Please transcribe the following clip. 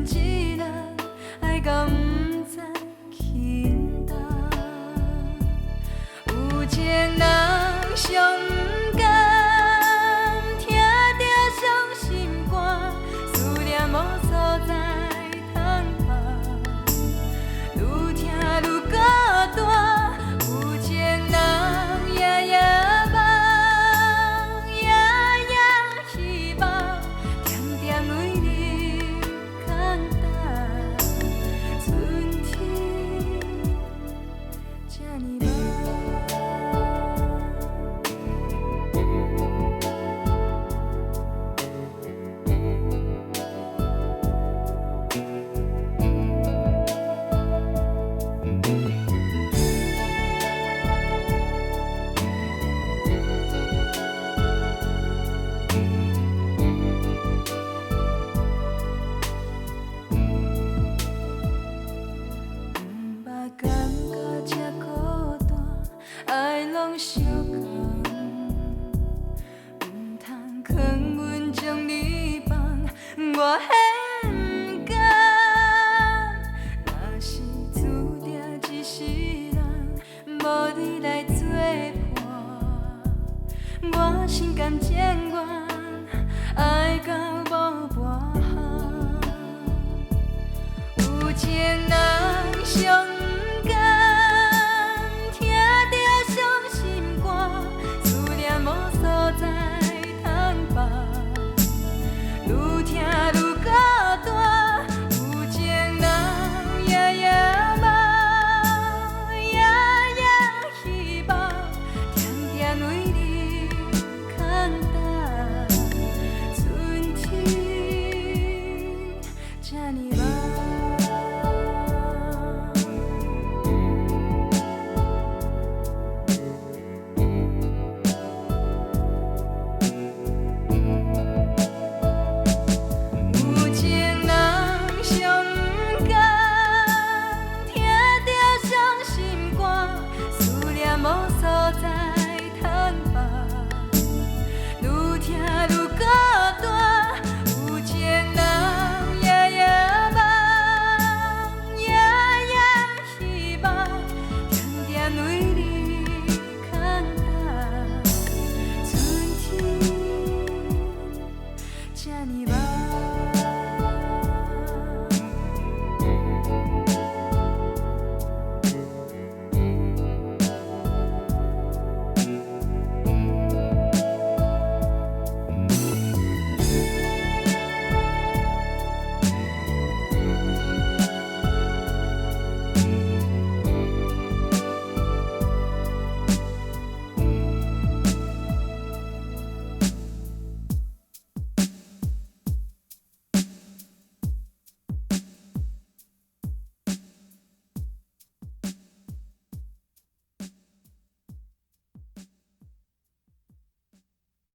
剩一人，爱到不知轻重。有情人上不甘，听着伤心歌，思念无所在通放，愈听愈孤单。有情人夜夜梦，夜夜希望，点点为你空等。春天这呢慢。感觉这孤单，爱拢相共，唔通劝阮将你放，我还不甘。若是注定一世人，无你来作伴，我心甘情愿，爱到无半项。有情人相。